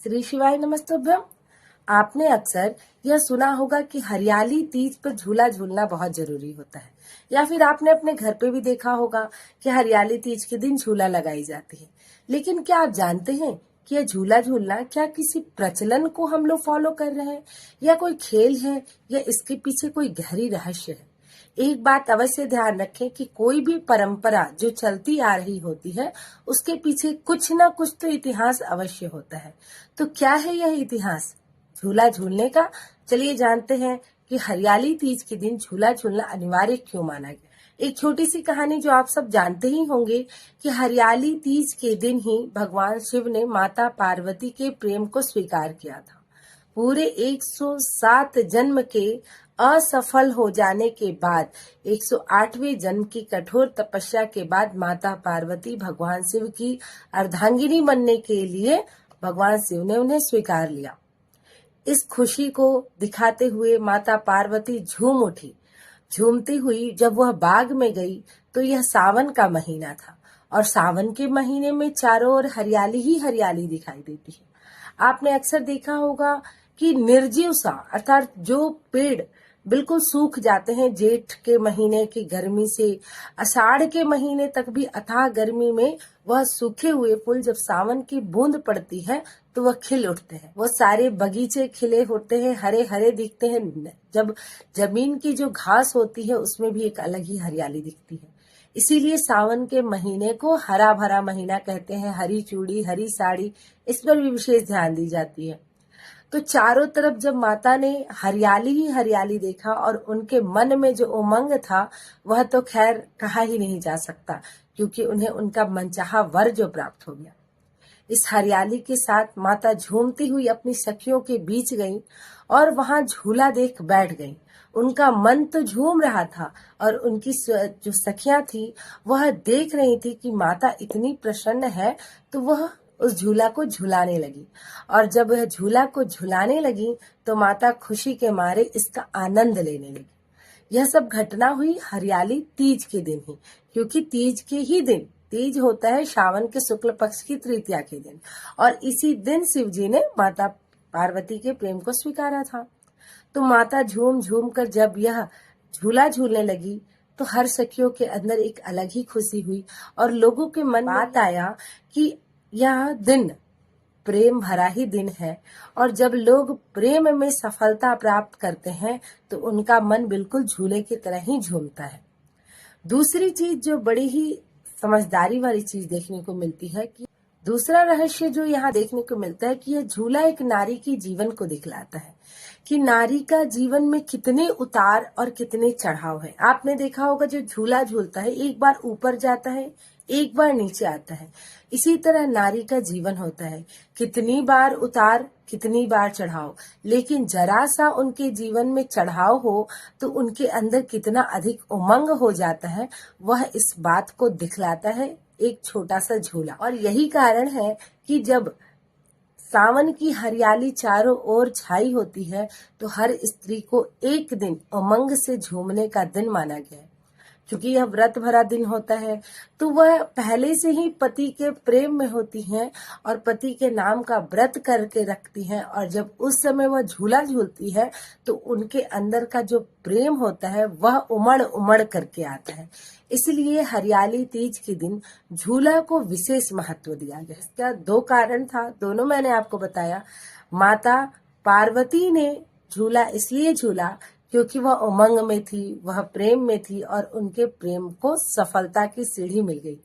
श्री शिवाय नमस्तुभ्यम। आपने अक्सर यह सुना होगा कि हरियाली तीज पर झूला झूलना बहुत जरूरी होता है, या फिर आपने अपने घर पे भी देखा होगा कि हरियाली तीज के दिन झूला लगाई जाती है। लेकिन क्या आप जानते हैं कि यह झूला झूलना क्या किसी प्रचलन को हम लोग फॉलो कर रहे हैं, या कोई खेल है, या इसके पीछे कोई गहरी रहस्य है? एक बात अवश्य ध्यान रखें कि कोई भी परंपरा जो चलती आ रही होती है, उसके पीछे कुछ ना कुछ तो इतिहास अवश्य होता है। तो क्या है यह इतिहास झूला झूलने का? चलिए जानते हैं कि हरियाली तीज के दिन झूला झूलना अनिवार्य क्यों माना गया। एक छोटी सी कहानी जो आप सब जानते ही होंगे कि हरियाली तीज के दिन ही भगवान शिव ने माता पार्वती के प्रेम को स्वीकार किया था। पूरे 107 जन्म के असफल हो जाने के बाद 108वें जन्म की कठोर तपस्या के बाद माता पार्वती भगवान शिव की अर्धांगिनी बनने के लिए भगवान शिव ने उन्हें स्वीकार लिया। इस खुशी को दिखाते हुए माता पार्वती झूम उठी। झूमती हुई जब वह बाग में गई तो यह सावन का महीना था, और सावन के महीने में चारों ओर हरियाली ही हरियाली दिखाई देती है। आपने अक्सर देखा होगा कि निर्जीव सा अर्थात जो पेड़ बिल्कुल सूख जाते हैं जेठ के महीने की गर्मी से, आषाढ़ के महीने तक भी अथाह गर्मी में वह सूखे हुए फूल जब सावन की बूंद पड़ती है तो वह खिल उठते हैं। वो सारे बगीचे खिले होते हैं, हरे हरे दिखते हैं। जब जमीन की जो घास होती है उसमें भी एक अलग ही हरियाली दिखती है। इसीलिए सावन के महीने को हरा भरा महीना कहते हैं। हरी चूड़ी, हरी साड़ी, इस पर भी विशेष ध्यान दी जाती है। तो चारों तरफ जब माता ने हरियाली ही हरियाली देखा और उनके मन में जो उमंग था वह तो खैर कहा ही नहीं जा सकता, क्योंकि उन्हें उनका मनचाहा वर जो प्राप्त हो गया। इस हरियाली के साथ माता झूमती हुई अपनी सखियों के बीच गईं और वहां झूला देख बैठ गईं। उनका मन तो झूम रहा था और उनकी जो सखियां थी वह देख रही थी कि माता इतनी प्रसन्न है, तो वह उस झूला को झुलाने लगी। और जब वह झूला को झुलाने लगी तो माता खुशी के मारे इसका आनंद लेने लगी। यह सब घटना हुई हरियाली तीज के दिन ही, क्योंकि तीज के ही दिन, तीज होता है श्रावण के शुक्ल पक्ष की तृतीया के दिन, और इसी दिन शिव जी ने माता पार्वती के प्रेम को स्वीकारा था। तो माता झूम झूम कर जब यह झूला झूलने लगी तो हर सखियों के अंदर एक अलग ही खुशी हुई, और लोगों के मन में बात आया कि यह दिन प्रेम भरा ही दिन है, और जब लोग प्रेम में सफलता प्राप्त करते हैं तो उनका मन बिल्कुल झूले की तरह ही झूमता है। दूसरी चीज जो बड़ी ही समझदारी वाली चीज देखने को मिलती है कि दूसरा रहस्य जो यहाँ देखने को मिलता है कि यह झूला एक नारी की जीवन को दिखलाता है कि नारी का जीवन में कितने उतार और कितने चढ़ाव है। आपने देखा होगा जो झूला झूलता है एक बार ऊपर जाता है, एक बार नीचे आता है। इसी तरह नारी का जीवन होता है, कितनी बार उतार, कितनी बार चढ़ाव, लेकिन जरा सा उनके जीवन में चढ़ाव हो तो उनके अंदर कितना अधिक उमंग हो जाता है, वह इस बात को दिखलाता है एक छोटा सा झूला। और यही कारण है कि जब सावन की हरियाली चारों ओर छाई होती है तो हर स्त्री को एक दिन उमंग से झूमने का दिन माना गया है। क्योंकि यह व्रत भरा दिन होता है तो वह पहले से ही पति के प्रेम में होती हैं और पति के नाम का व्रत करके रखती हैं, और जब उस समय वह झूला झूलती है तो उनके अंदर का जो प्रेम होता है वह उमड़ उमड़ करके आता है। इसलिए हरियाली तीज के दिन झूला को विशेष महत्व दिया गया। इसका दो कारण था, दोनों मैंने आपको बताया। माता पार्वती ने झूला इसलिए झूला क्योंकि वह उमंग में थी, वह प्रेम में थी, और उनके प्रेम को सफलता की सीढ़ी मिल गई।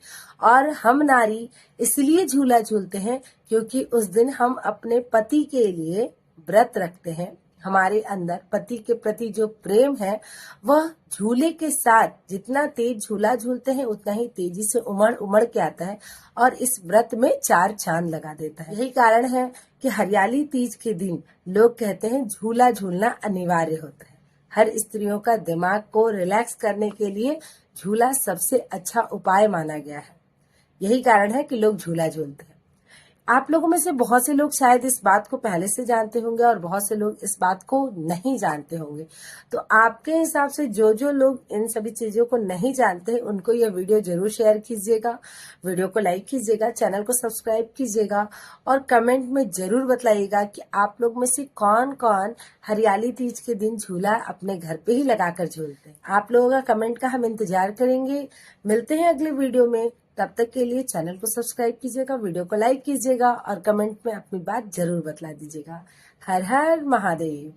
और हम नारी इसलिए झूला झूलते हैं क्योंकि उस दिन हम अपने पति के लिए व्रत रखते हैं। हमारे अंदर पति के प्रति जो प्रेम है वह झूले के साथ जितना तेज झूला झूलते हैं उतना ही तेजी से उमड़ उमड़ के आता है, और इस व्रत में 4 चांद लगा देता है। यही कारण है कि हरियाली तीज के दिन लोग कहते हैं झूला झूलना अनिवार्य होता है। हर स्त्रियों का दिमाग को रिलैक्स करने के लिए झूला सबसे अच्छा उपाय माना गया है। यही कारण है कि लोग झूला झूलते हैं। आप लोगों में से बहुत से लोग शायद इस बात को पहले से जानते होंगे और बहुत से लोग इस बात को नहीं जानते होंगे। तो आपके हिसाब से जो जो लोग इन सभी चीजों को नहीं जानते उनको यह वीडियो जरूर शेयर कीजिएगा, वीडियो को लाइक कीजिएगा, चैनल को सब्सक्राइब कीजिएगा और कमेंट में जरूर बताइएगा कि आप लोग में से कौन कौन हरियाली तीज के दिन झूला अपने घर पे ही लगाकर झूलते हैं। आप लोगों का कमेंट का हम इंतजार करेंगे। मिलते हैं अगले वीडियो में, तब तक के लिए चैनल को सब्सक्राइब कीजिएगा, वीडियो को लाइक कीजिएगा और कमेंट में अपनी बात जरूर बतला दीजिएगा। हर हर महादेव।